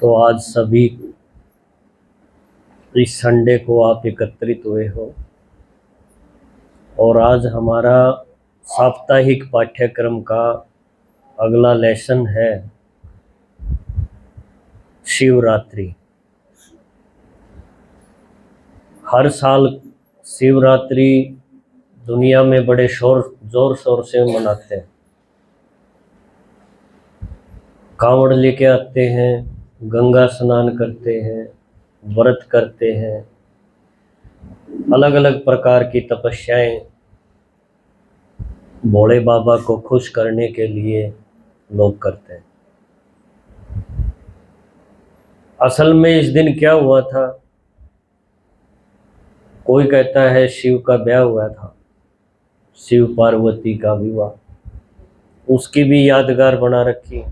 तो आज सभी इस संडे को आप एकत्रित हुए हो और आज हमारा साप्ताहिक पाठ्यक्रम का अगला लेसन है शिवरात्रि। हर साल शिवरात्रि दुनिया में बड़े जोर शोर से मनाते हैं। कांवड़ लेके आते हैं, गंगा स्नान करते हैं, व्रत करते हैं, अलग अलग प्रकार की तपस्याएं भोले बाबा को खुश करने के लिए लोग करते हैं। असल में इस दिन क्या हुआ था? कोई कहता है शिव का ब्याह हुआ था, शिव पार्वती का विवाह, उसकी भी यादगार बना रखी।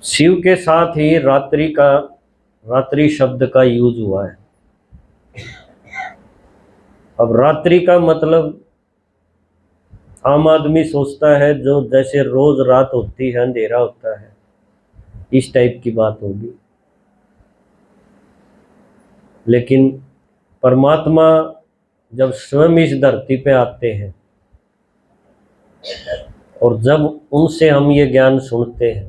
शिव के साथ ही रात्रि शब्द का यूज हुआ है। अब रात्रि का मतलब आम आदमी सोचता है जो जैसे रोज रात होती है, अंधेरा होता है, इस टाइप की बात होगी। लेकिन परमात्मा जब स्वयं इस धरती पे आते हैं और जब उनसे हम ये ज्ञान सुनते हैं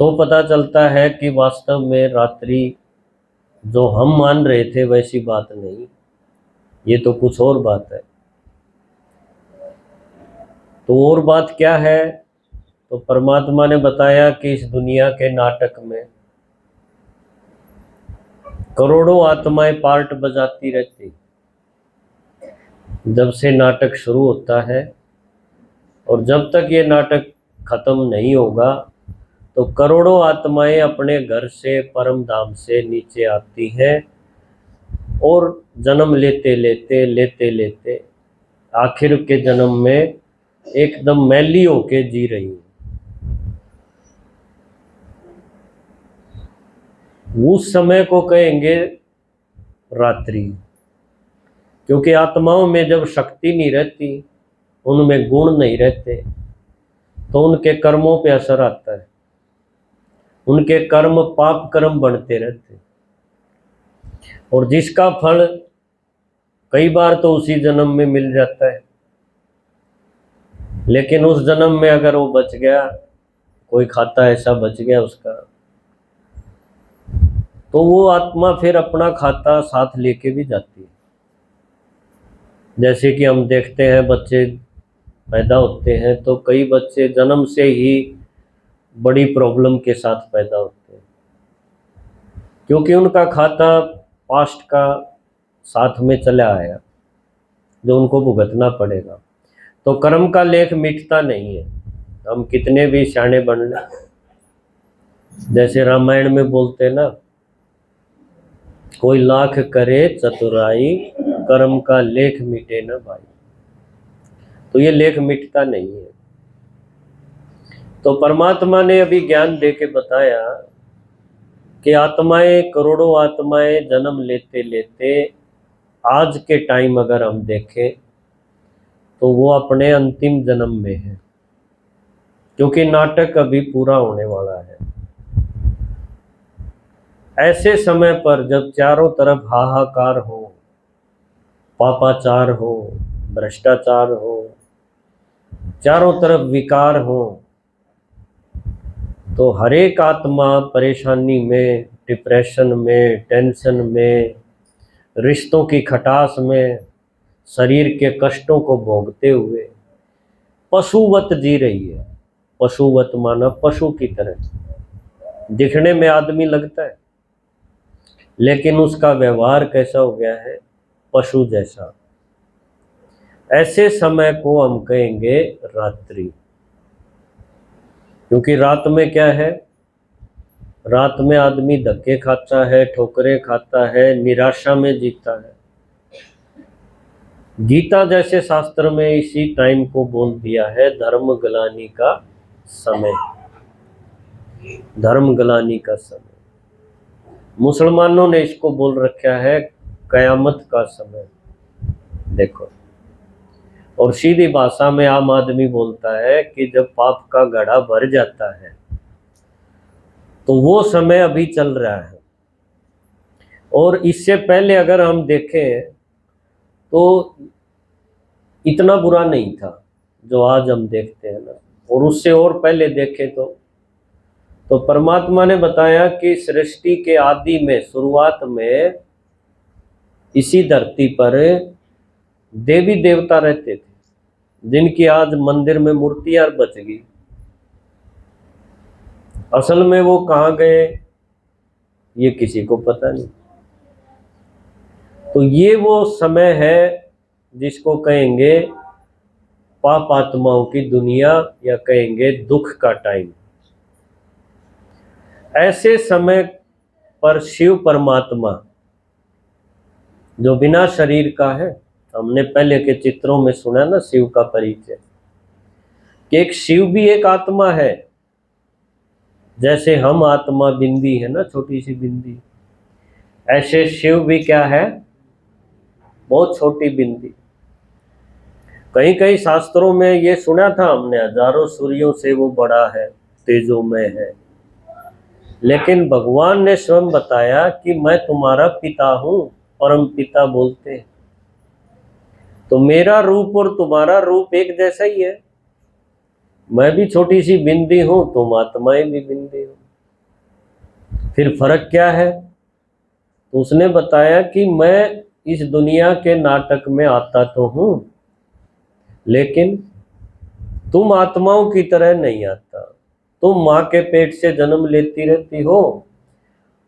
तो पता चलता है कि वास्तव में रात्रि जो हम मान रहे थे वैसी बात नहीं, ये तो कुछ और बात है। तो और बात क्या है? तो परमात्मा ने बताया कि इस दुनिया के नाटक में करोड़ों आत्माएं पार्ट बजाती रहती। जब से नाटक शुरू होता है और जब तक ये नाटक खत्म नहीं होगा तो करोड़ों आत्माएं अपने घर से, परम धाम से नीचे आती हैं और जन्म लेते लेते आखिर के जन्म में एकदम मैली होके जी रही है। उस समय को कहेंगे रात्रि, क्योंकि आत्माओं में जब शक्ति नहीं रहती, उनमें गुण नहीं रहते, तो उनके कर्मों पे असर आता है। उनके कर्म पाप कर्म बढ़ते रहते और जिसका फल कई बार तो उसी जन्म में मिल जाता है। लेकिन उस जन्म में अगर वो बच गया, कोई खाता ऐसा बच गया उसका, तो वो आत्मा फिर अपना खाता साथ लेके भी जाती है। जैसे कि हम देखते हैं बच्चे पैदा होते हैं तो कई बच्चे जन्म से ही बड़ी प्रॉब्लम के साथ पैदा होते हैं, क्योंकि उनका खाता पास्ट का साथ में चला आया जो उनको भुगतना पड़ेगा। तो कर्म का लेख मिटता नहीं है, हम कितने भी सियाने बन लें। जैसे रामायण में बोलते ना, कोई लाख करे चतुराई, कर्म का लेख मिटे न भाई। तो ये लेख मिटता नहीं है। तो परमात्मा ने अभी ज्ञान दे के बताया कि आत्माएं, करोड़ों आत्माएं जन्म लेते लेते आज के टाइम अगर हम देखें तो वो अपने अंतिम जन्म में है, क्योंकि नाटक अभी पूरा होने वाला है। ऐसे समय पर जब चारों तरफ हाहाकार हो, पापाचार हो, भ्रष्टाचार हो, चारों तरफ विकार हो, तो हर एक आत्मा परेशानी में, डिप्रेशन में, टेंशन में, रिश्तों की खटास में, शरीर के कष्टों को भोगते हुए पशुवत जी रही है। पशुवत माना पशु की तरह। दिखने में आदमी लगता है लेकिन उसका व्यवहार कैसा हो गया है? पशु जैसा। ऐसे समय को हम कहेंगे रात्रि, क्योंकि रात में क्या है? रात में आदमी धक्के खाता है, ठोकरें खाता है, निराशा में जीता है। गीता जैसे शास्त्र में इसी टाइम को बोल दिया है धर्म ग्लानि का समय। धर्म ग्लानि का समय। मुसलमानों ने इसको बोल रखा है कयामत का समय। देखो, और सीधी भाषा में आम आदमी बोलता है कि जब पाप का घड़ा भर जाता है तो वो समय अभी चल रहा है। और इससे पहले अगर हम देखें तो इतना बुरा नहीं था जो आज हम देखते हैं ना। और उससे और पहले देखें तो परमात्मा ने बताया कि सृष्टि के आदि में, शुरुआत में इसी धरती पर देवी देवता रहते थे जिनकी आज मंदिर में मूर्तियां बच गई। असल में वो कहाँ गए ये किसी को पता नहीं। तो ये वो समय है जिसको कहेंगे पाप आत्माओं की दुनिया, या कहेंगे दुख का टाइम। ऐसे समय पर शिव परमात्मा जो बिना शरीर का है, हमने पहले के चित्रों में सुना ना शिव का परिचय, कि एक शिव भी एक आत्मा है। जैसे हम आत्मा बिंदी है ना, छोटी सी बिंदी, ऐसे शिव भी क्या है, बहुत छोटी बिंदी। कहीं कहीं शास्त्रों में ये सुना था हमने, हजारों सूर्यों से वो बड़ा है, तेजोमय है। लेकिन भगवान ने स्वयं बताया कि मैं तुम्हारा पिता हूं, परम पिता बोलते हैं। तो मेरा रूप और तुम्हारा रूप एक जैसा ही है। मैं भी छोटी सी बिंदी हूं, तुम आत्माएं भी बिंदी हो, फिर फर्क क्या है? तो उसने बताया कि मैं इस दुनिया के नाटक में आता तो हूं, लेकिन तुम आत्माओं की तरह नहीं आता। तुम माँ के पेट से जन्म लेती रहती हो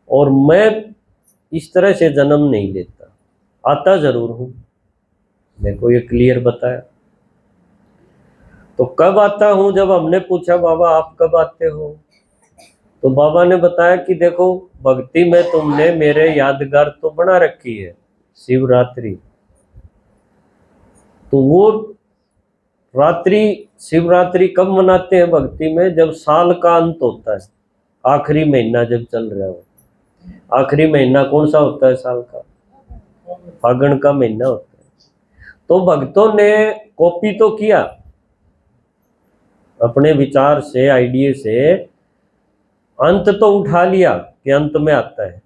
और मैं इस तरह से जन्म नहीं लेता, आता जरूर हूं। मेरे को ये क्लियर बताया। तो कब आता हूं? जब हमने पूछा बाबा आप कब आते हो, तो बाबा ने बताया कि देखो भक्ति में तुमने मेरे यादगार तो बना रखी है, शिवरात्रि। तो वो रात्रि, शिवरात्रि कब मनाते हैं भक्ति में? जब साल का अंत होता है, आखिरी महीना जब चल रहा हो। आखिरी महीना कौन सा होता है साल का? फागुन का महीना होता है। तो भक्तों ने कॉपी तो किया अपने विचार से, आइडिया से, अंत तो उठा लिया कि अंत में आता है,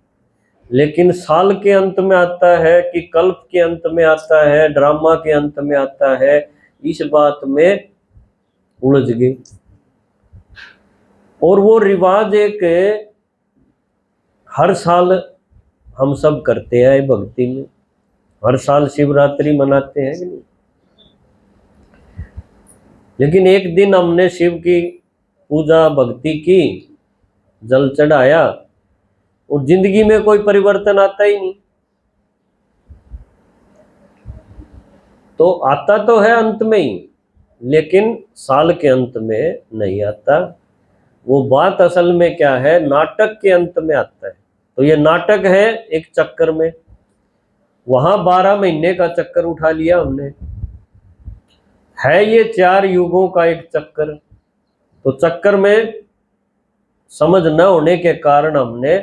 लेकिन साल के अंत में आता है कि कल्प के अंत में आता है, ड्रामा के अंत में आता है, इस बात में उलझ गए। और वो रिवाज एक हर साल हम सब करते हैं भक्ति में, हर साल शिवरात्रि मनाते हैं कि नहीं। लेकिन एक दिन हमने शिव की पूजा भक्ति की, जल चढ़ाया, और जिंदगी में कोई परिवर्तन आता ही नहीं। तो आता तो है अंत में ही, लेकिन साल के अंत में नहीं आता। वो बात असल में क्या है, नाटक के अंत में आता है। तो ये नाटक है एक चक्कर में, वहां 12 महीने का चक्कर उठा लिया हमने, है ये 4 युगों का एक चक्कर। तो चक्कर में समझ न होने के कारण हमने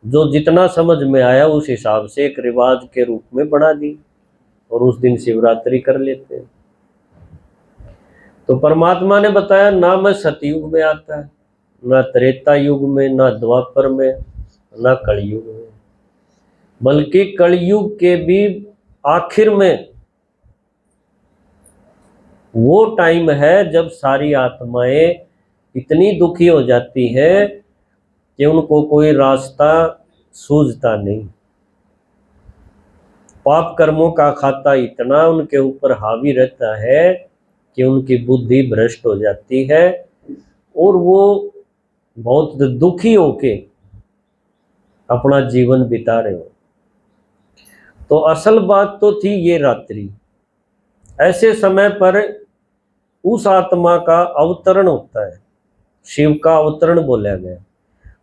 जो जितना समझ में आया उस हिसाब से एक रिवाज के रूप में बना दी, और उस दिन शिवरात्रि कर लेते हैं। तो परमात्मा ने बताया ना मैं सतयुग में आता है, ना त्रेता युग में, ना द्वापर में, ना कलयुग में, बल्कि कलयुग के भी आखिर में वो टाइम है जब सारी आत्माएं इतनी दुखी हो जाती है कि उनको कोई रास्ता सूझता नहीं। पाप कर्मों का खाता इतना उनके ऊपर हावी रहता है कि उनकी बुद्धि भ्रष्ट हो जाती है और वो बहुत दुखी होके अपना जीवन बिता रहे हो। तो असल बात तो थी ये रात्रि। ऐसे समय पर उस आत्मा का अवतरण होता है, शिव का अवतरण बोला गया,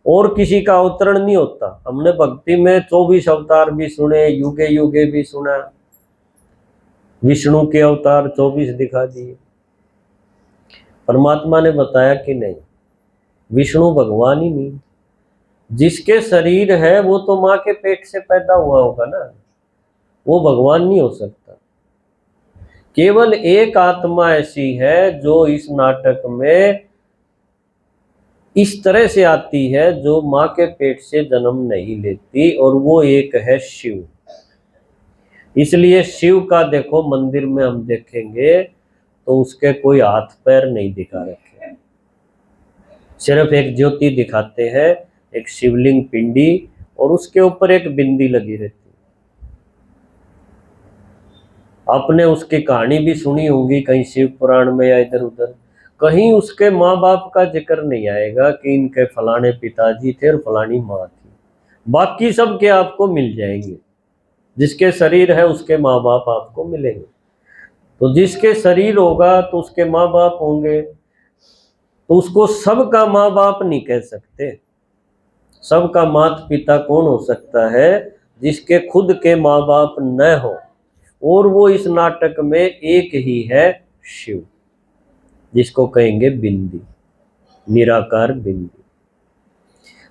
और किसी का अवतरण नहीं होता। हमने भक्ति में 24 अवतार भी सुने, युगे युगे भी सुना, विष्णु के अवतार 24 दिखा दिए। परमात्मा ने बताया कि नहीं, विष्णु भगवान ही नहीं, जिसके शरीर है वो तो माँ के पेट से पैदा हुआ होगा ना, वो भगवान नहीं हो सकता। केवल एक आत्मा ऐसी है जो इस नाटक में इस तरह से आती है, जो माँ के पेट से जन्म नहीं लेती, और वो एक है शिव। इसलिए शिव का देखो मंदिर में हम देखेंगे तो उसके कोई हाथ पैर नहीं दिखा रखे, सिर्फ एक ज्योति दिखाते हैं, एक शिवलिंग पिंडी, और उसके ऊपर एक बिंदी लगी रहती है। आपने उसकी कहानी भी सुनी होगी कहीं शिव पुराण में या इधर उधर, कहीं उसके माँ बाप का जिक्र नहीं आएगा कि इनके फलाने पिताजी थे और फलानी माँ थी। बाकी सब के आपको मिल जाएंगे, जिसके शरीर है उसके माँ बाप आपको मिलेंगे। तो जिसके शरीर होगा तो उसके माँ बाप होंगे, तो उसको सबका माँ बाप नहीं कह सकते। सबका माता पिता कौन हो सकता है? जिसके खुद के माँ बाप न हो, और वो इस नाटक में एक ही है, शिव, जिसको कहेंगे बिंदी, निराकार बिंदी।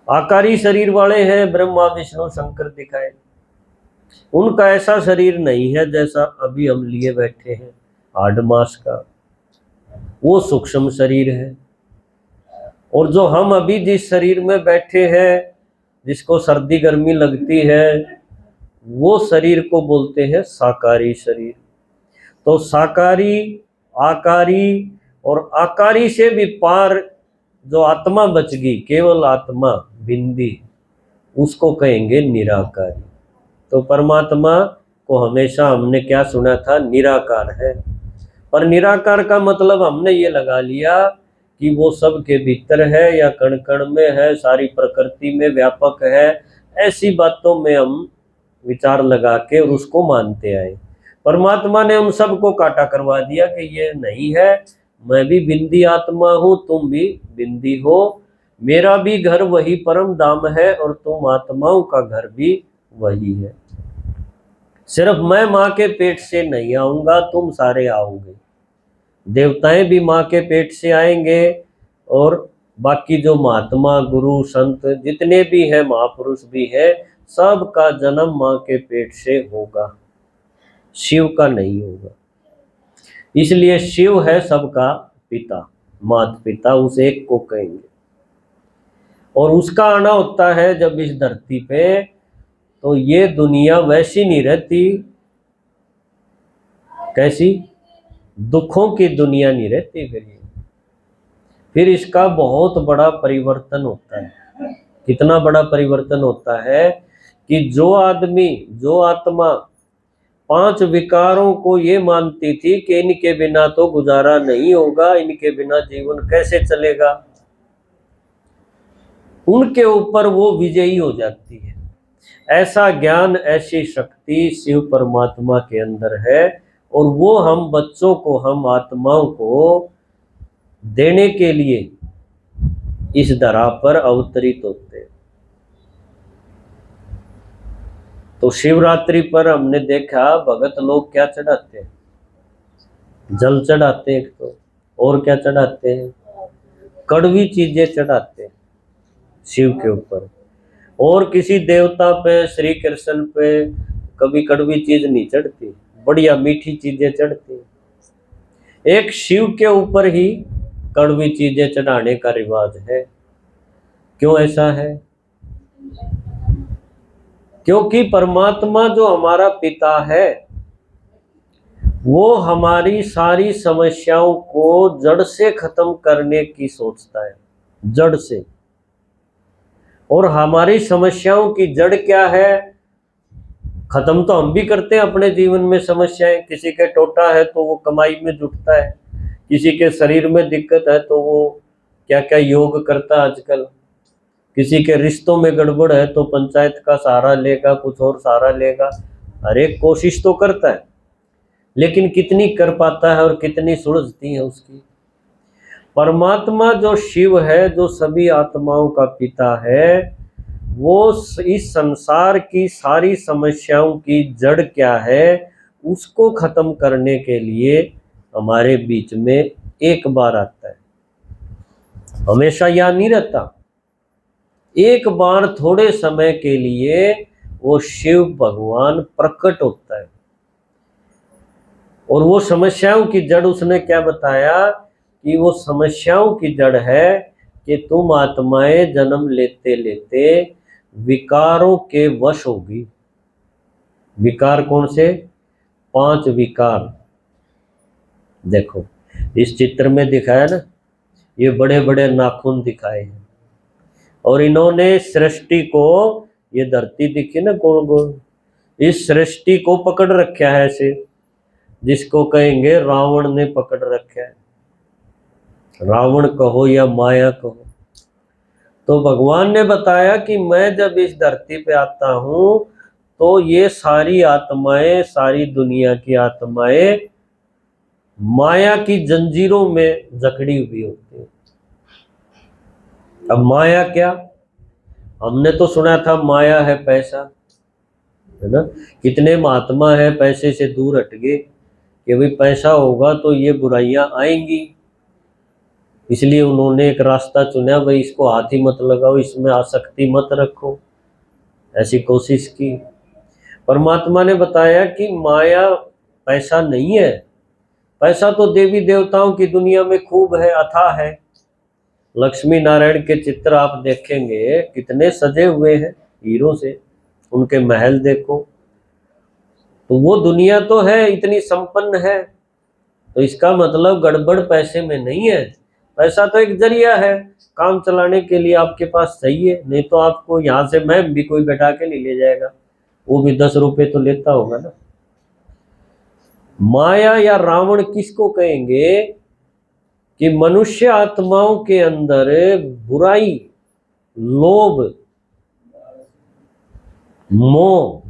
आकारी शरीर वाले हैं ब्रह्मा विष्णु शंकर दिखाए, उनका ऐसा शरीर नहीं है जैसा अभी हम लिए बैठे हैं 8 मास का, वो सूक्ष्म शरीर है। और जो हम अभी जिस शरीर में बैठे हैं, जिसको सर्दी गर्मी लगती है, वो शरीर को बोलते हैं साकारी शरीर। तो साकारी, आकारी और आकारी से भी पार जो आत्मा बच गई, केवल आत्मा बिंदी, उसको कहेंगे निराकारी। तो परमात्मा को हमेशा हमने क्या सुना था? निराकार है। पर निराकार का मतलब हमने ये लगा लिया कि वो सब के भीतर है या कण कण में है, सारी प्रकृति में व्यापक है। ऐसी बातों में हम विचार लगा के और उसको मानते आए। परमात्मा ने उन सबको काटा करवा दिया कि ये नहीं है, मैं भी बिंदी आत्मा हूँ, तुम भी बिंदी हो, मेरा भी घर वही परम धाम है और तुम आत्माओं का घर भी वही है। सिर्फ मैं माँ के पेट से नहीं आऊंगा, तुम सारे आओगे। देवताएं भी माँ के पेट से आएंगे, और बाकी जो महात्मा गुरु संत जितने भी हैं, महापुरुष भी हैं, सबका जन्म माँ के पेट से होगा, शिव का नहीं होगा। इसलिए शिव है सबका पिता, माता पिता, उस एक को कहेंगे। और उसका आना होता है जब इस धरती पे, तो ये दुनिया वैसी नहीं रहती। कैसी? दुखों की दुनिया नहीं रहती। फिर इसका बहुत बड़ा परिवर्तन होता है। कितना बड़ा परिवर्तन होता है कि जो आदमी, जो आत्मा 5 विकारों को ये मानती थी कि इनके बिना तो गुजारा नहीं होगा, इनके बिना जीवन कैसे चलेगा, उनके ऊपर वो विजयी हो जाती है। ऐसा ज्ञान, ऐसी शक्ति शिव परमात्मा के अंदर है, और वो हम बच्चों को, हम आत्माओं को देने के लिए इस धरा पर अवतरित होते हैं। तो शिवरात्रि पर हमने देखा भगत लोग क्या चढ़ाते हैं? जल चढ़ाते हैं एक तो, और क्या चढ़ाते हैं? कड़वी चीजें चढ़ाते हैं शिव के ऊपर। और किसी देवता पे, श्री कृष्ण पे कभी कड़वी चीज नहीं चढ़ती, बढ़िया मीठी चीजें चढ़ती। एक शिव के ऊपर ही कड़वी चीजें चढ़ाने का रिवाज है। क्यों ऐसा है? क्योंकि परमात्मा जो हमारा पिता है, वो हमारी सारी समस्याओं को जड़ से खत्म करने की सोचता है, जड़ से। और हमारी समस्याओं की जड़ क्या है? खत्म तो हम भी करते हैं अपने जीवन में समस्याएं। किसी के टोटा है तो वो कमाई में जुटता है, किसी के शरीर में दिक्कत है तो वो क्या क्या योग करता है आजकल, किसी के रिश्तों में गड़बड़ है तो पंचायत का सहारा लेगा, कुछ और सहारा लेगा। हर एक कोशिश तो करता है, लेकिन कितनी कर पाता है और कितनी सुलझती है उसकी। परमात्मा जो शिव है, जो सभी आत्माओं का पिता है, वो इस संसार की सारी समस्याओं की जड़ क्या है, उसको खत्म करने के लिए हमारे बीच में एक बार आता है। हमेशा यहाँ नहीं रहता, एक बार थोड़े समय के लिए वो शिव भगवान प्रकट होता है। और वो समस्याओं की जड़ उसने क्या बताया कि वो समस्याओं की जड़ है कि तुम आत्माएं जन्म लेते लेते विकारों के वश होगी। विकार कौन से? 5 विकार। देखो इस चित्र में दिखाया ना, ये बड़े बड़े नाखून दिखाए हैं और इन्होंने सृष्टि को, ये धरती दिखी ना गोल गोल, इस सृष्टि को पकड़ रखा है ऐसे, जिसको कहेंगे रावण ने पकड़ रखा है। रावण कहो या माया कहो। तो भगवान ने बताया कि मैं जब इस धरती पे आता हूं तो ये सारी आत्माएं, सारी दुनिया की आत्माएं माया की जंजीरों में जकड़ी हुई होती है। अब माया क्या? हमने तो सुना था माया है पैसा, है ना। कितने महात्मा है पैसे से दूर हट गए कि भाई पैसा होगा तो ये बुराइयां आएंगी, इसलिए उन्होंने एक रास्ता चुना, भाई इसको हाथ ही मत लगाओ, इसमें आसक्ति मत रखो, ऐसी कोशिश की। परमात्मा ने बताया कि माया पैसा नहीं है, पैसा तो देवी देवताओं की दुनिया में खूब है, अथाह है। लक्ष्मी नारायण के चित्र आप देखेंगे कितने सजे हुए हैं हीरों से, उनके महल देखो। तो वो दुनिया तो है, इतनी संपन्न है, तो इसका मतलब गड़बड़ पैसे में नहीं है। पैसा तो एक जरिया है, काम चलाने के लिए आपके पास चाहिए, नहीं तो आपको यहाँ से मैं भी कोई बैठा के नहीं ले जाएगा, वो भी 10 रुपए तो लेता होगा ना। माया या रावण किसको कहेंगे कि मनुष्य आत्माओं के अंदर बुराई, लोभ, मोह,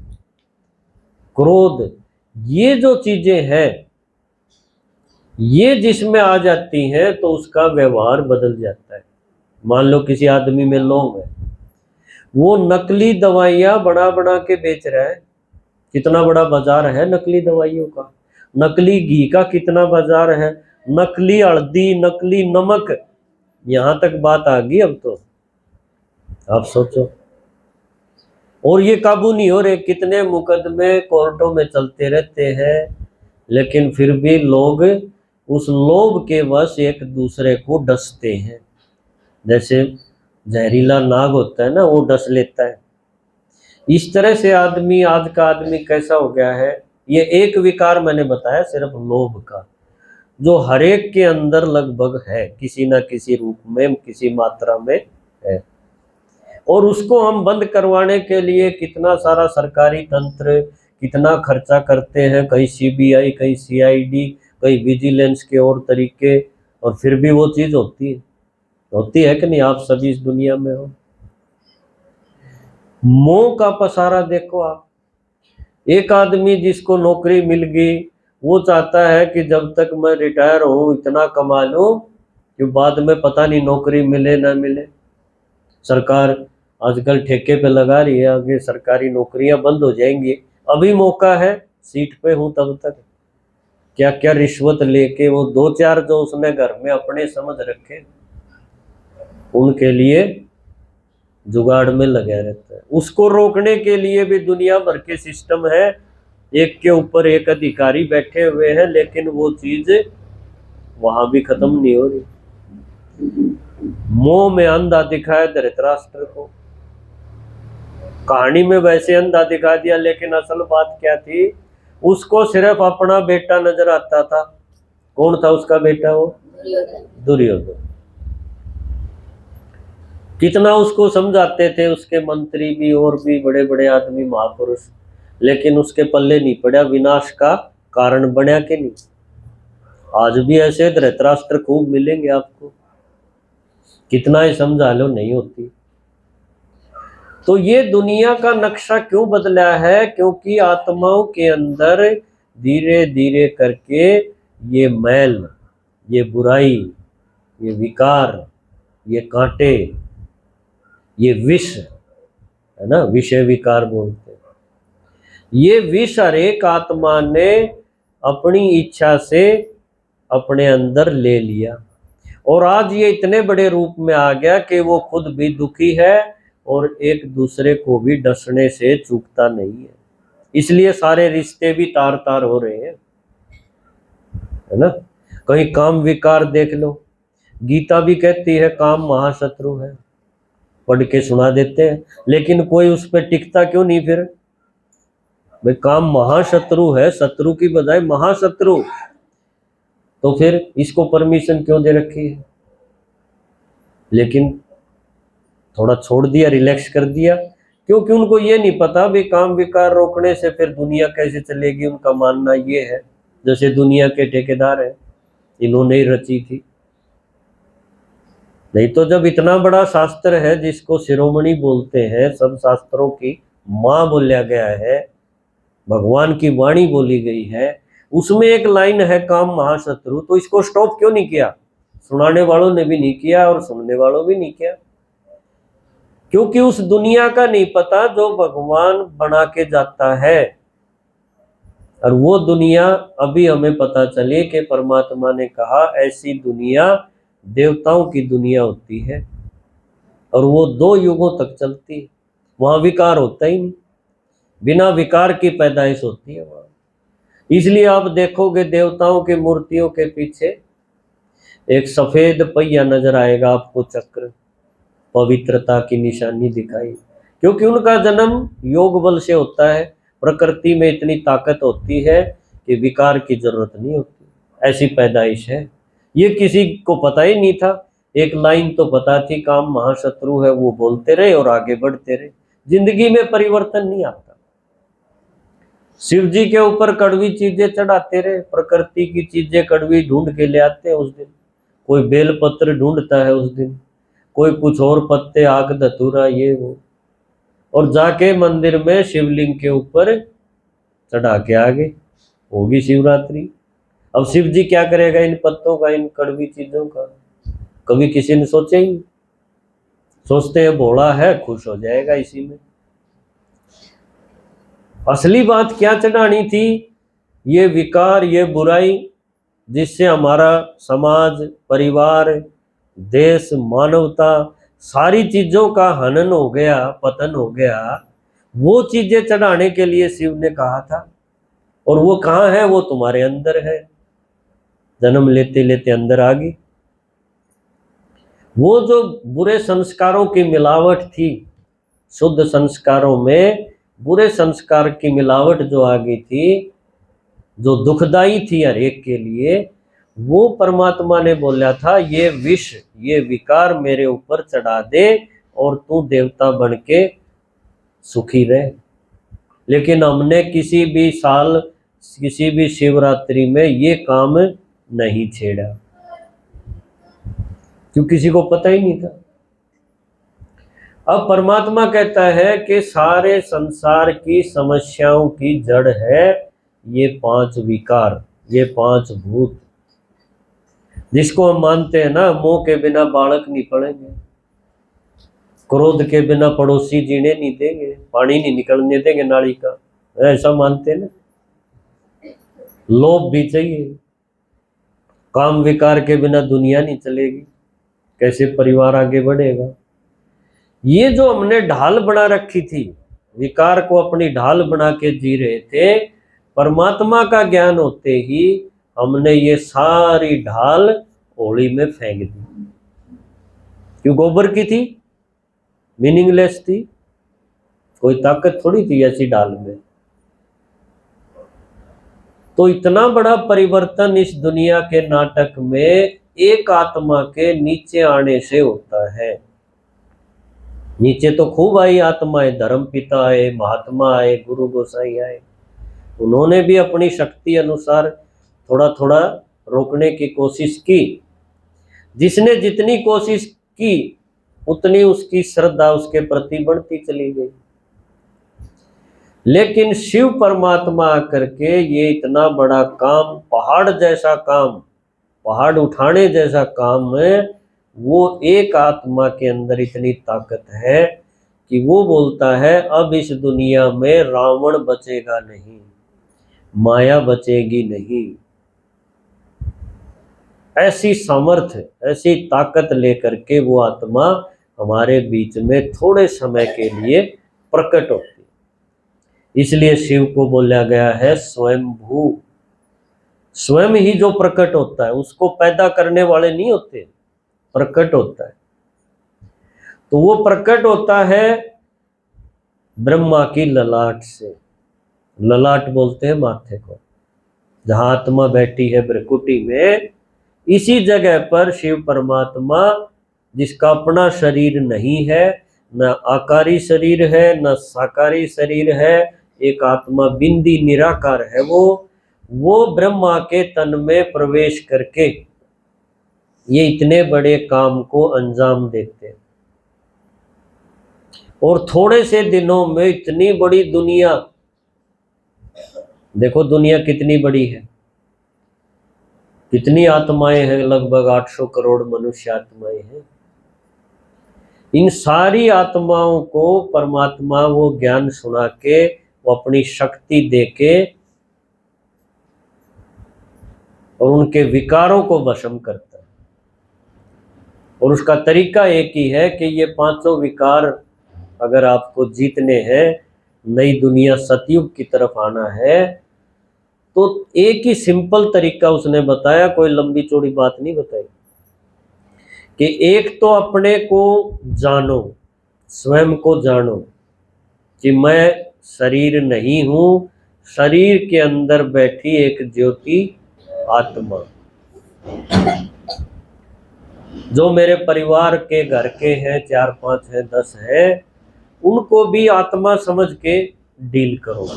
क्रोध, ये जो चीजें हैं, ये जिसमें आ जाती हैं तो उसका व्यवहार बदल जाता है। मान लो किसी आदमी में लोभ है, वो नकली दवाइयां बना बना के बेच रहा है, कितना बड़ा बाजार है नकली दवाइयों का। नकली घी का कितना बाजार है, नकली हल्दी, नकली नमक, यहां तक बात आ गई अब तो, आप सोचो। और ये काबू नहीं हो रहे, कितने मुकदमे कोर्टों में चलते रहते हैं, लेकिन फिर भी लोग उस लोभ के वश एक दूसरे को डसते हैं। जैसे जहरीला नाग होता है ना, वो डस लेता है। इस तरह से आदमी, आज का आदमी कैसा हो गया है, ये एक विकार मैंने बताया सिर्फ लोभ का, जो हर एक के अंदर लगभग है, किसी ना किसी रूप में, किसी मात्रा में है। और उसको हम बंद करवाने के लिए कितना सारा सरकारी तंत्र, कितना खर्चा करते हैं, कहीं सीबीआई, कहीं सीआईडी, कहीं विजिलेंस के और तरीके, और फिर भी वो चीज होती है कि नहीं? आप सभी इस दुनिया में हो। मोह का पसारा देखो आप। एक आदमी जिसको नौकरी मिल गई, वो चाहता है कि जब तक मैं रिटायर हूं इतना कमा लूं कि बाद में पता नहीं नौकरी मिले ना मिले। सरकार आजकल ठेके पे लगा रही है, आगे सरकारी नौकरियां बंद हो जाएंगी, अभी मौका है, सीट पे हूं तब तक। क्या क्या रिश्वत लेके वो 2-4 जो उसने घर में अपने समझ रखे, उनके लिए जुगाड़ में लगा रहता है। उसको रोकने के लिए भी दुनिया भर के सिस्टम है, एक के ऊपर एक अधिकारी बैठे हुए हैं, लेकिन वो चीज वहां भी खत्म नहीं हो रही। मोह में अंधा दिखाया धृतराष्ट्र को, कहानी में वैसे अंधा दिखा दिया, लेकिन असल बात क्या थी, उसको सिर्फ अपना बेटा नजर आता था। कौन था उसका बेटा? वो दुर्योधन। कितना उसको समझाते थे उसके मंत्री भी और भी बड़े बड़े आदमी, महापुरुष, लेकिन उसके पल्ले नहीं पड़ा, विनाश का कारण बना के नहीं। आज भी ऐसे धृतराष्ट्र खूब मिलेंगे आपको, कितना ही समझा लो नहीं होती। तो ये दुनिया का नक्शा क्यों बदला है? क्योंकि आत्माओं के अंदर धीरे धीरे करके ये मैल, ये बुराई, ये विकार, ये कांटे, ये विष, है ना, विषय विकार बोलते हैं, ये विष हर एक आत्मा ने अपनी इच्छा से अपने अंदर ले लिया, और आज ये इतने बड़े रूप में आ गया कि वो खुद भी दुखी है और एक दूसरे को भी डसने से चूकता नहीं है। इसलिए सारे रिश्ते भी तार तार हो रहे हैं। है ना। कहीं काम विकार देख लो, गीता भी कहती है काम महाशत्रु है, पढ़ के सुना देते हैं, लेकिन कोई उस पर टिकता क्यों नहीं फिर। भाई काम महाशत्रु है, शत्रु की बजाय महाशत्रु, तो फिर इसको परमिशन क्यों दे रखी है। लेकिन थोड़ा छोड़ दिया, रिलैक्स कर दिया, क्योंकि उनको ये नहीं पता भी काम विकार रोकने से फिर दुनिया कैसे चलेगी। उनका मानना ये है जैसे दुनिया के ठेकेदार हैं, इन्होंने ही रची थी। नहीं तो जब इतना बड़ा शास्त्र है जिसको शिरोमणि बोलते हैं, सब शास्त्रों की माँ बोला गया है, भगवान की वाणी बोली गई है, उसमें एक लाइन है काम महाशत्रु, तो इसको स्टॉप क्यों नहीं किया। सुनाने वालों ने भी नहीं किया और सुनने वालों भी नहीं किया, क्योंकि उस दुनिया का नहीं पता जो भगवान बना के जाता है। और वो दुनिया अभी हमें पता चले कि परमात्मा ने कहा ऐसी दुनिया देवताओं की दुनिया होती है, और वो 2 युगों तक चलती है। वहां विकार होता ही नहीं, बिना विकार की पैदाइश होती है वहां। इसलिए आप देखोगे देवताओं की मूर्तियों के पीछे एक सफेद पहिया नजर आएगा आपको, चक्र, पवित्रता की निशानी दिखाई, क्योंकि उनका जन्म योग बल से होता है। प्रकृति में इतनी ताकत होती है कि विकार की जरूरत नहीं होती, ऐसी पैदाइश है। ये किसी को पता ही नहीं था। एक लाइन तो पता थी काम महाशत्रु है, वो बोलते रहे और आगे बढ़ते रहे, जिंदगी में परिवर्तन नहीं आता। शिव जी के ऊपर कड़वी चीजें चढ़ाते रहे, प्रकृति की चीजें कड़वी ढूंढ के ले आते हैं उस दिन, कोई बेलपत्र ढूंढता है उस दिन, कोई कुछ और पत्ते, आग धतूरा, ये वो, और जाके मंदिर में शिवलिंग के ऊपर चढ़ा के आगे होगी शिवरात्रि। अब शिव जी क्या करेगा इन पत्तों का, इन कड़वी चीजों का, कभी किसी ने सोचा ही नहीं। सोचते हैं भोला है, खुश हो जाएगा इसी में। असली बात क्या चढ़ानी थी, ये विकार, ये बुराई, जिससे हमारा समाज, परिवार, देश, मानवता, सारी चीजों का हनन हो गया, पतन हो गया। वो चीजें चढ़ाने के लिए शिव ने कहा था, और वो कहाँ है, वो तुम्हारे अंदर है, जन्म लेते लेते अंदर आ गई। वो जो बुरे संस्कारों की मिलावट थी, शुद्ध संस्कारों में बुरे संस्कार की मिलावट जो आ गई थी, जो दुखदाई थी हर एक के लिए, वो परमात्मा ने बोला था ये विष, ये विकार मेरे ऊपर चढ़ा दे और तू देवता बन के सुखी रहे। लेकिन हमने किसी भी साल, किसी भी शिवरात्रि में ये काम नहीं छेड़ा, क्योंकि किसी को पता ही नहीं था। अब परमात्मा कहता है कि सारे संसार की समस्याओं की जड़ है ये 5 विकार, ये 5 भूत, जिसको हम मानते हैं ना, मोह के बिना बालक नहीं पड़ेंगे, क्रोध के बिना पड़ोसी जीने नहीं देंगे, पानी नहीं निकलने देंगे नाली का, ऐसा मानते हैं ना। लोभ भी चाहिए, काम विकार के बिना दुनिया नहीं चलेगी, कैसे परिवार आगे बढ़ेगा। ये जो हमने ढाल बना रखी थी, विकार को अपनी ढाल बना के जी रहे थे, परमात्मा का ज्ञान होते ही हमने ये सारी ढाल ओली में फेंक दी। क्यों, गोबर की थी, मीनिंगलेस थी, कोई ताकत थोड़ी थी ऐसी ढाल में। तो इतना बड़ा परिवर्तन इस दुनिया के नाटक में एक आत्मा के नीचे आने से होता है। नीचे तो खूब आई आत्माएं, धर्म पिता आए, महात्मा आए, गुरु गोसाई आए, उन्होंने भी अपनी शक्ति अनुसार थोड़ा थोड़ा रोकने की कोशिश की। जिसने जितनी कोशिश की उतनी उसकी श्रद्धा उसके प्रति बढ़ती चली गई। लेकिन शिव परमात्मा आकर के ये इतना बड़ा काम, पहाड़ जैसा काम, पहाड़ उठाने जैसा काम है, वो एक आत्मा के अंदर इतनी ताकत है कि वो बोलता है अब इस दुनिया में रावण बचेगा नहीं, माया बचेगी नहीं। ऐसी सामर्थ्य, ऐसी ताकत लेकर के वो आत्मा हमारे बीच में थोड़े समय के लिए प्रकट होती। इसलिए शिव को बोला गया है स्वयंभू। स्वयं ही जो प्रकट होता है, उसको पैदा करने वाले नहीं होते, प्रकट होता है। तो वो प्रकट होता है ब्रह्मा की ललाट से। ललाट बोलते हैं माथे को, जहां आत्मा बैठी है भ्रकुटी में, इसी जगह पर शिव परमात्मा, जिसका अपना शरीर नहीं है, न आकारी शरीर है न साकारी शरीर है, एक आत्मा बिंदी निराकार है, वो ब्रह्मा के तन में प्रवेश करके ये इतने बड़े काम को अंजाम देते हैं। और थोड़े से दिनों में इतनी बड़ी दुनिया, देखो दुनिया कितनी बड़ी है, कितनी आत्माएं हैं, लगभग 800 करोड़ मनुष्य आत्माएं हैं। इन सारी आत्माओं को परमात्मा वो ज्ञान सुना के, वो अपनी शक्ति दे के और उनके विकारों को भस्म करता है। और उसका तरीका एक ही है कि ये पांचों विकार अगर आपको जीतने हैं, नई दुनिया सतयुग की तरफ आना है, तो एक ही सिंपल तरीका उसने बताया, कोई लंबी चौड़ी बात नहीं बताई, कि एक तो अपने को जानो, स्वयं को जानो कि मैं शरीर नहीं हूं, शरीर के अंदर बैठी एक ज्योति आत्मा, जो मेरे परिवार के घर के हैं, 4 5 हैं 10 हैं, उनको भी आत्मा समझ के डील करो।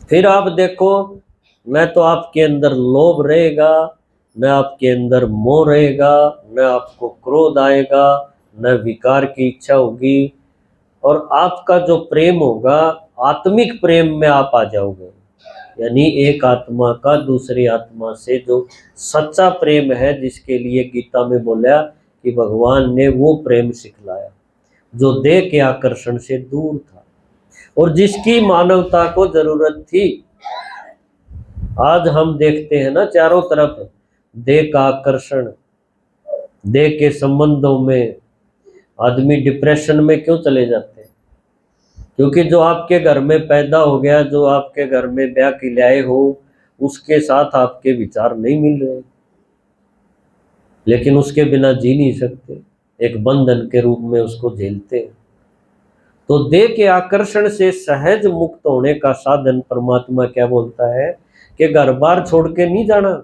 फिर आप देखो, न तो आपके अंदर लोभ रहेगा, न आपके अंदर मोह रहेगा, न आपको क्रोध आएगा, न विकार की इच्छा होगी, और आपका जो प्रेम होगा आत्मिक प्रेम में आप आ जाओगे। यानी एक आत्मा का दूसरी आत्मा से जो सच्चा प्रेम है, जिसके लिए गीता में बोला कि भगवान ने वो प्रेम सिखलाया जो देह के आकर्षण से दूर था और जिसकी मानवता को जरूरत थी। आज हम देखते हैं ना, चारों तरफ देह का आकर्षण, देह के संबंधों में आदमी डिप्रेशन में क्यों चले जाते हैं? क्योंकि जो आपके घर में पैदा हो गया, जो आपके घर में ब्याह के लाए हो, उसके साथ आपके विचार नहीं मिल रहे, लेकिन उसके बिना जी नहीं सकते, एक बंधन के रूप में उसको झेलते हैं। तो देह के आकर्षण से सहज मुक्त होने का साधन परमात्मा क्या बोलता है कि घर बार छोड़ के नहीं जाना,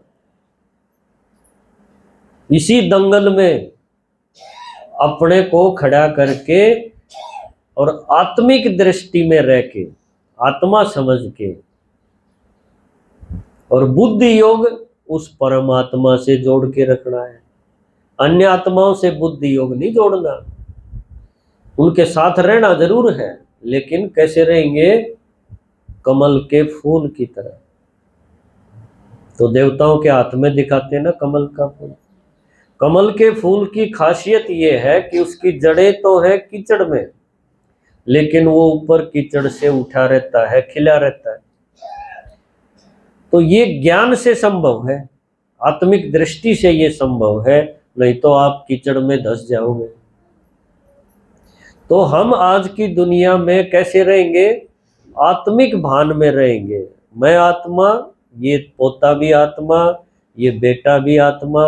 इसी दंगल में अपने को खड़ा करके और आत्मिक दृष्टि में रह के, आत्मा समझ के, और बुद्धि योग उस परमात्मा से जोड़ के रखना है। अन्य आत्माओं से बुद्धि योग नहीं जोड़ना, उनके साथ रहना जरूर है, लेकिन कैसे रहेंगे? कमल के फूल की तरह। तो देवताओं के हाथ में दिखाते हैं ना कमल का फूल। कमल के फूल की खासियत ये है कि उसकी जड़ें तो है कीचड़ में, लेकिन वो ऊपर कीचड़ से उठा रहता है, खिला रहता है। तो ये ज्ञान से संभव है, आत्मिक दृष्टि से ये संभव है, नहीं तो आप कीचड़ में धंस जाओगे। तो हम आज की दुनिया में कैसे रहेंगे? आत्मिक भान में रहेंगे। मैं आत्मा, ये पोता भी आत्मा, ये बेटा भी आत्मा।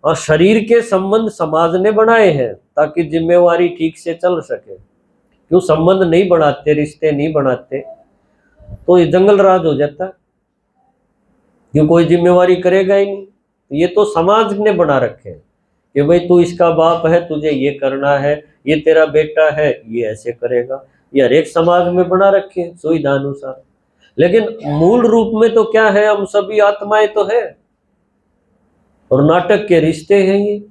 और शरीर के संबंध समाज ने बनाए हैं ताकि जिम्मेवारी ठीक से चल सके। क्यों संबंध नहीं बनाते, रिश्ते नहीं बनाते, तो ये जंगल राज हो जाता। क्यों कोई जिम्मेवारी करेगा ही नहीं। ये तो समाज ने बना रखे हैं कि भाई तू इसका बाप है, तुझे ये करना है, ये तेरा बेटा है, ये ऐसे करेगा। ये हर एक समाज में बना रखे हैं सुविधा अनुसार। लेकिन मूल रूप में तो क्या है? हम सभी आत्माएं तो है, और नाटक के रिश्ते हैं ये।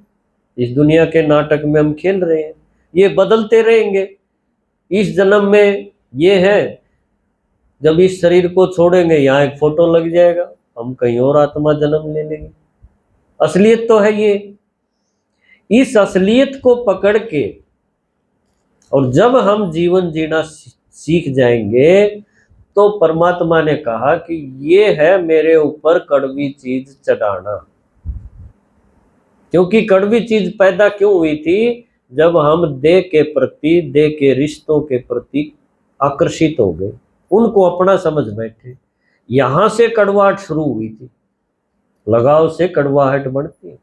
इस दुनिया के नाटक में हम खेल रहे हैं, ये बदलते रहेंगे। इस जन्म में ये है, जब इस शरीर को छोड़ेंगे यहाँ एक फोटो लग जाएगा, हम कहीं और आत्मा जन्म ले लेंगे। असलियत तो है ये। इस असलियत को पकड़ के और जब हम जीवन जीना सीख जाएंगे, तो परमात्मा ने कहा कि ये है मेरे ऊपर कड़वी चीज चढ़ाना। क्योंकि कड़वी चीज पैदा क्यों हुई थी? जब हम देह के प्रति, देह के रिश्तों के प्रति आकर्षित हो गए, उनको अपना समझ बैठे यहां से कड़वाहट शुरू हुई थी, लगाव से कड़वाहट बढ़ती है।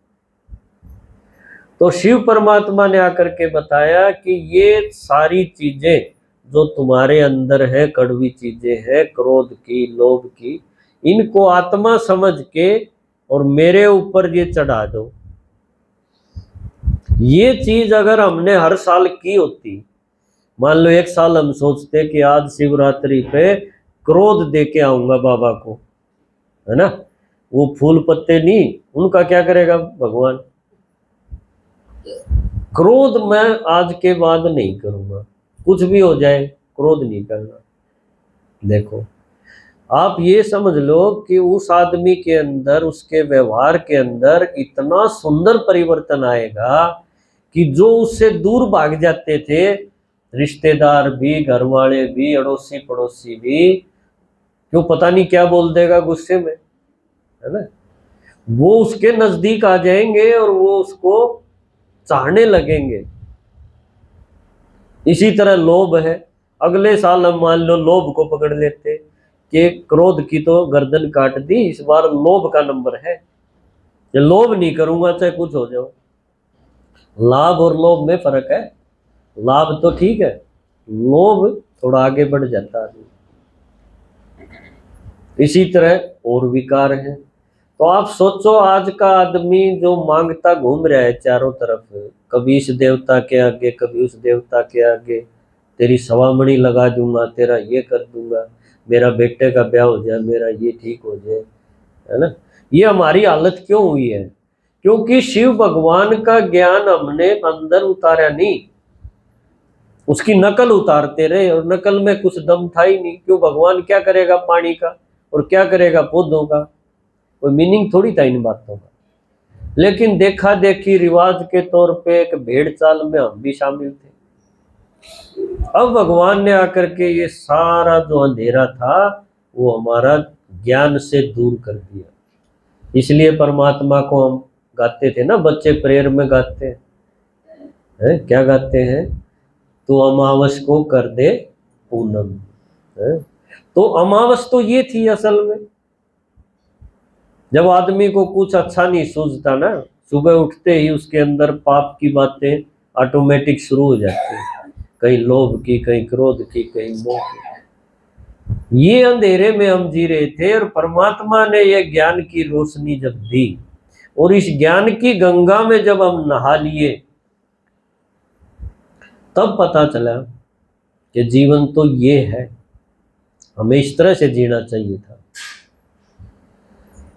तो शिव परमात्मा ने आकर के बताया कि ये सारी चीजें जो तुम्हारे अंदर है, कड़वी चीजें हैं, क्रोध की, लोभ की, इनको आत्मा समझ के और मेरे ऊपर ये चढ़ा दो। ये चीज अगर हमने हर साल की होती, मान लो एक साल हम सोचते कि आज शिवरात्रि पे क्रोध दे के आऊंगा बाबा को, है ना, वो फूल पत्ते नहीं, उनका क्या करेगा भगवान? क्रोध मैं आज के बाद नहीं करूंगा, कुछ भी हो जाए क्रोध नहीं करना। देखो, आप ये समझ लो कि उस आदमी के अंदर, उसके व्यवहार के अंदर इतना सुंदर परिवर्तन आएगा कि जो उससे दूर भाग जाते थे, रिश्तेदार भी, घर वाले भी, अड़ोसी पड़ोसी भी, क्यों पता नहीं क्या बोल देगा गुस्से में, है ना, वो उसके नजदीक आ जाएंगे और वो उसको चाहने लगेंगे। इसी तरह लोभ है, अगले साल हम मान लो लोभ को पकड़ लेते कि क्रोध की तो गर्दन काट दी, इस बार लोभ का नंबर है, ये लोभ नहीं करूंगा चाहे कुछ हो जाओ। लाभ और लोभ में फर्क है, लाभ तो ठीक है, लोभ थोड़ा आगे बढ़ जाता है। इसी तरह और विकार है। तो आप सोचो, आज का आदमी जो मांगता घूम रहा है चारों तरफ, कभी इस देवता के आगे, कभी उस देवता के आगे, तेरी सवामणी लगा दूंगा, तेरा ये कर दूंगा, मेरा बेटे का ब्याह हो जाए, मेरा ये ठीक हो जाए, है ना। ये हमारी हालत क्यों हुई है? क्योंकि शिव भगवान का ज्ञान हमने अंदर उतारा नहीं, उसकी नकल उतारते रहे और नकल में कुछ दम था ही नहीं। क्यों, भगवान क्या करेगा पानी का और क्या करेगा पौधों का, कोई मीनिंग थोड़ी था इन बातों का। लेकिन देखा देखी रिवाज के तौर पे एक भेड़ चाल में हम भी शामिल थे। अब भगवान ने आकर के ये सारा जो अंधेरा था वो हमारा ज्ञान से दूर कर दिया। इसलिए परमात्मा को हम गाते थे ना, बच्चे प्रेयर में गाते हैं, क्या गाते हैं? तो अमावस को कर दे पूनम, है? तो अमावस तो ये थी असल में, जब आदमी को कुछ अच्छा नहीं सूझता ना, सुबह उठते ही उसके अंदर पाप की बातें ऑटोमेटिक शुरू हो जाती है, कहीं लोभ की, कहीं क्रोध की, कहीं मोह की। ये अंधेरे में हम जी रहे थे और परमात्मा ने ये ज्ञान की रोशनी जब दी और इस ज्ञान की गंगा में जब हम नहा लिए, तब पता चला कि जीवन तो ये है, हमें इस तरह से जीना चाहिए था।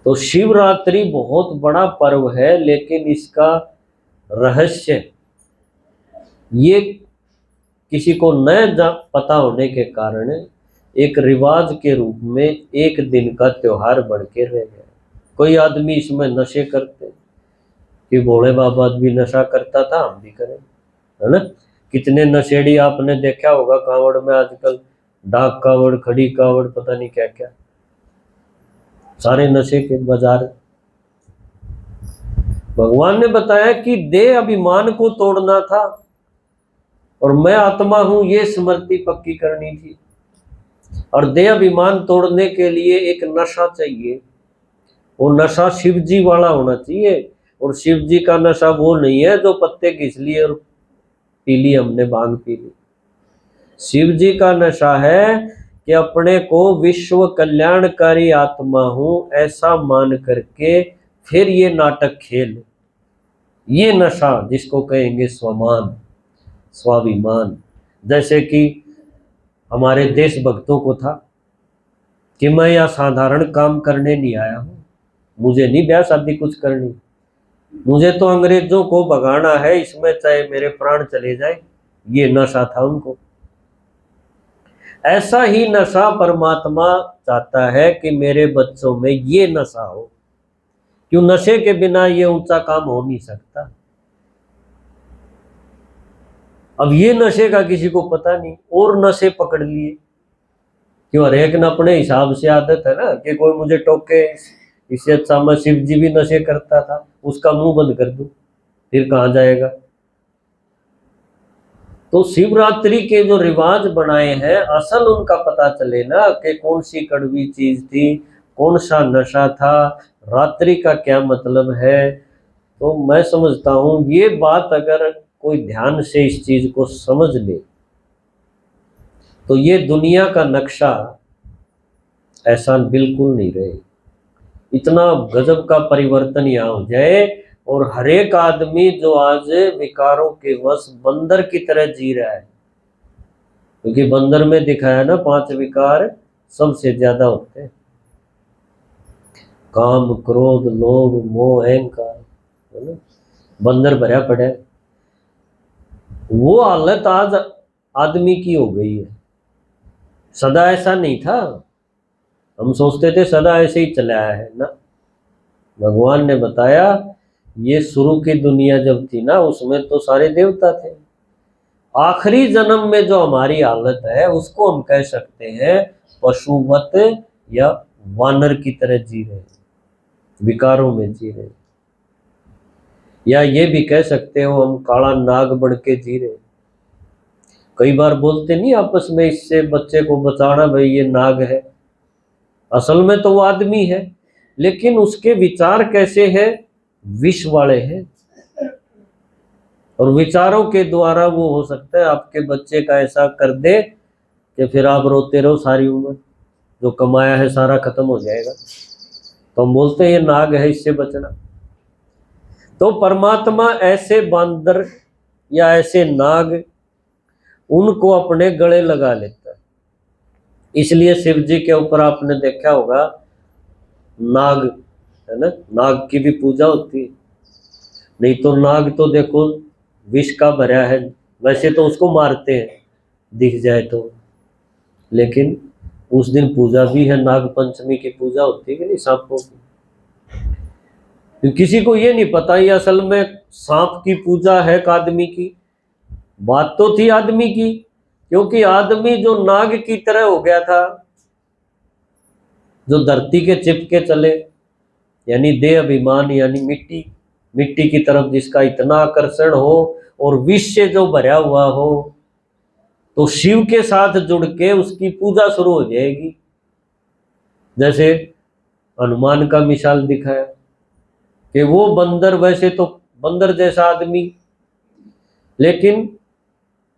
तो शिवरात्रि बहुत बड़ा पर्व है, लेकिन इसका रहस्य ये किसी को न पता होने के कारण एक रिवाज के रूप में एक दिन का त्योहार बन के रह गया। कोई आदमी इसमें नशे करते कि भोले बाबा भी नशा करता था, हम भी करें, है ना। कितने नशेड़ी आपने देखा होगा कांवड़ में आजकल, डाक कांवड़, खड़ी कांवड़, पता नहीं क्या क्या, सारे नशे के बाजार। भगवान ने बताया कि देह अभिमान को तोड़ना था और मैं आत्मा हूं, ये स्मृति पक्की करनी थी। और देह अभिमान तोड़ने के लिए एक नशा चाहिए, वो नशा शिव जी वाला होना चाहिए। और शिव जी का नशा वो नहीं है जो पत्ते घिस लिए और पी ली हमने, भांग पी ली। शिव जी का नशा है कि अपने को विश्व कल्याणकारी आत्मा हूं ऐसा मान करके फिर ये नाटक खेल, ये नशा जिसको कहेंगे स्वमान, स्वाभिमान। जैसे कि हमारे देशभक्तों को था कि मैं यह साधारण काम करने नहीं आया हूं, मुझे नहीं ब्याह शादी कुछ करनी, मुझे तो अंग्रेजों को भगाना है, इसमें चाहे मेरे प्राण चले जाए। ये नशा था उनको। ऐसा ही नशा परमात्मा चाहता है कि मेरे बच्चों में ये नशा हो। क्यों, नशे के बिना ये ऊंचा काम हो नहीं सकता। अब ये नशे का किसी को पता नहीं और नशे पकड़ लिए। क्यों, हर एक ने अपने हिसाब से आदत है ना, कि कोई मुझे टोके, इससे अच्छा मैं शिव जी भी नशे करता था, उसका मुंह बंद कर दूं, फिर कहाँ जाएगा। तो शिवरात्रि के जो रिवाज बनाए हैं, असल उनका पता चले ना कि कौन सी कड़वी चीज थी, कौन सा नशा था, रात्रि का क्या मतलब है। तो मैं समझता हूँ ये बात अगर कोई ध्यान से इस चीज को समझ ले तो ये दुनिया का नक्शा ऐसा बिल्कुल नहीं रहे। इतना गजब का परिवर्तन यहाँ हो जाए और हर एक आदमी जो आज विकारों के वश बंदर की तरह जी रहा है, क्योंकि बंदर में दिखाया ना 5 विकार सबसे ज्यादा होते हैं, काम क्रोध लोभ मोह अहंकार, है ना, बंदर भरा पड़ा है। वो हालत आज आदमी की हो गई है। सदा ऐसा नहीं था, हम सोचते थे सदा ऐसे ही चला है ना। भगवान ने बताया ये शुरू की दुनिया जब थी ना उसमें तो सारे देवता थे। आखिरी जन्म में जो हमारी हालत है उसको हम कह सकते हैं पशुवत या वानर की तरह जी रहे, विकारों में जी रहे, या ये भी कह सकते हो हम काला नाग बन के जी रहे। कई बार बोलते नहीं आपस में इससे बच्चे को बचाना, भाई ये नाग है, असल में तो वो आदमी है, लेकिन उसके विचार कैसे हैं, विष वाले हैं। और विचारों के द्वारा वो हो सकता है आपके बच्चे का ऐसा कर दे कि फिर आप रोते रहो सारी उम्र, जो कमाया है सारा खत्म हो जाएगा। तो हम बोलते हैं ये नाग है, इससे बचना। तो परमात्मा ऐसे बंदर या ऐसे नाग उनको अपने गले लगा लेता है। इसलिए शिव जी के ऊपर आपने देखा होगा नाग, है ना, नाग की भी पूजा होती है। नहीं तो नाग तो देखो विष का भरा है, वैसे तो उसको मारते हैं दिख जाए तो, लेकिन उस दिन पूजा भी है, नाग पंचमी की पूजा होती है कि नहीं सांपों की। तो किसी को ये नहीं पता ये असल में सांप की पूजा है का आदमी की। बात तो थी आदमी की, क्योंकि आदमी जो नाग की तरह हो गया था, जो धरती के चिपके चले, यानी देह अभिमान, यानी मिट्टी, मिट्टी की तरफ जिसका इतना आकर्षण हो और विष से जो भरा हुआ हो, तो शिव के साथ जुड़ के उसकी पूजा शुरू हो जाएगी। जैसे हनुमान का मिसाल दिखाया कि वो बंदर, वैसे तो बंदर जैसा आदमी, लेकिन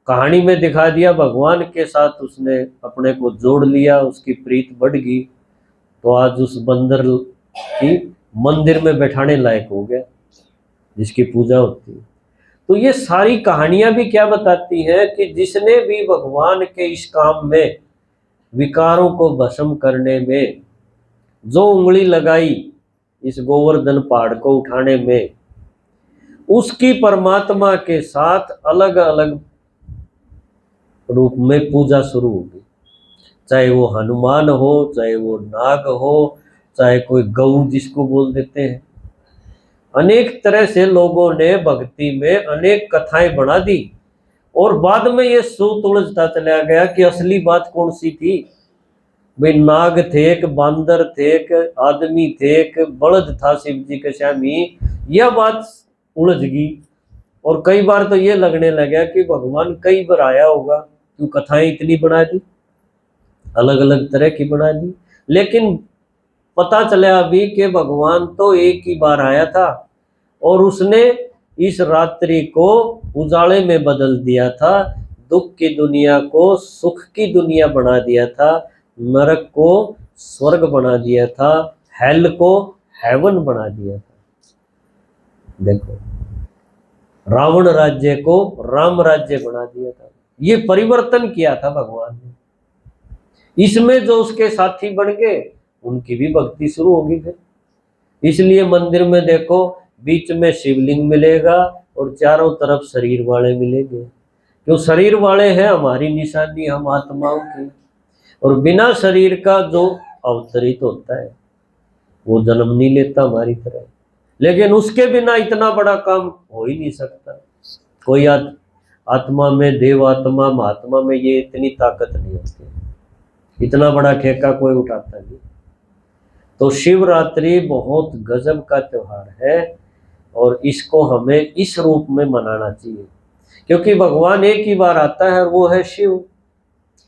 कहानी में दिखा दिया भगवान के साथ उसने अपने को जोड़ लिया, उसकी प्रीत बढ़ गई, तो आज उस बंदर की मंदिर में बैठाने लायक हो गया, जिसकी पूजा होती है। तो ये सारी कहानियां भी क्या बताती हैं कि जिसने भी भगवान के इस काम में, विकारों को भस्म करने में जो उंगली लगाई, इस गोवर्धन पहाड़ को उठाने में, उसकी परमात्मा के साथ अलग अलग रूप में पूजा शुरू होगी। चाहे वो हनुमान हो, चाहे वो नाग हो, चाहे कोई गऊ जिसको बोल देते हैं, अनेक तरह से लोगों ने भक्ति में अनेक कथाएं बना दी। और बाद में ये सूत उलझता चला गया कि असली बात कौन सी थी। भाई नाग थे, एक बांदर थे, एक आदमी थे, एक बलद था शिव जी के स्वामी, यह बात उलझ गई। और कई बार तो ये लगने लगा कि भगवान कई बार आया होगा, क्यों कथाएं इतनी बना दी, अलग अलग तरह की बना दी। लेकिन पता चला अभी कि भगवान तो एक ही बार आया था और उसने इस रात्रि को उजाले में बदल दिया था, दुख की दुनिया को सुख की दुनिया बना दिया था, नरक को स्वर्ग बना दिया था, हेल को हेवन बना दिया था। देखो, रावण राज्य को राम राज्य बना दिया था। ये परिवर्तन किया था भगवान ने। इसमें जो उसके साथी बन गए उनकी भी भक्ति शुरू होगी फिर। इसलिए मंदिर में देखो बीच में शिवलिंग मिलेगा और चारों तरफ शरीर वाले मिलेंगे, जो शरीर वाले हैं हमारी निशानी, हम आत्माओं की। और बिना शरीर का जो अवतरित होता है वो जन्म नहीं लेता हमारी तरह, लेकिन उसके बिना इतना बड़ा काम हो ही नहीं सकता। कोई आत्मा में, देव आत्मा, महात्मा में ये इतनी ताकत नहीं होती, इतना बड़ा ठेका कोई उठाता नहीं। तो शिवरात्रि बहुत गजब का त्योहार है और इसको हमें इस रूप में मनाना चाहिए, क्योंकि भगवान एक ही बार आता है और वो है शिव,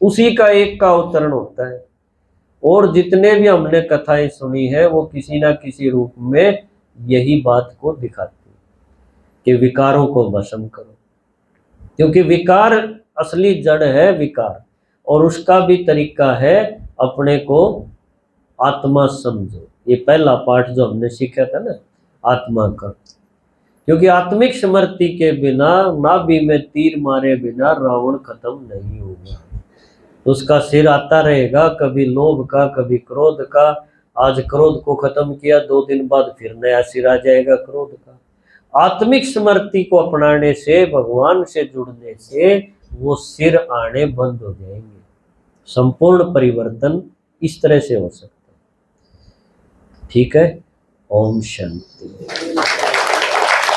उसी का एक का अवतरण होता है। और जितने भी हमने कथाएं सुनी है वो किसी ना किसी रूप में यही बात को दिखाती है कि विकारों को भस्म करो, क्योंकि विकार असली जड़ है विकार, और उसका भी तरीका है अपने को आत्मा समझो। ये पहला पाठ जो हमने सीखा था ना आत्मा का, क्योंकि आत्मिक स्मृति के बिना, नाभि में तीर मारे बिना रावण खत्म नहीं होगा। उसका सिर आता रहेगा, कभी लोभ का कभी क्रोध का। आज क्रोध को खत्म किया, 2 दिन बाद फिर नया सिर आ जाएगा क्रोध का। आत्मिक स्मृति को अपनाने से, भगवान से जुड़ने से वो सिर आने बंद हो जाएंगे। संपूर्ण परिवर्तन इस तरह से हो सकता है। ठीक है, ओम शांति।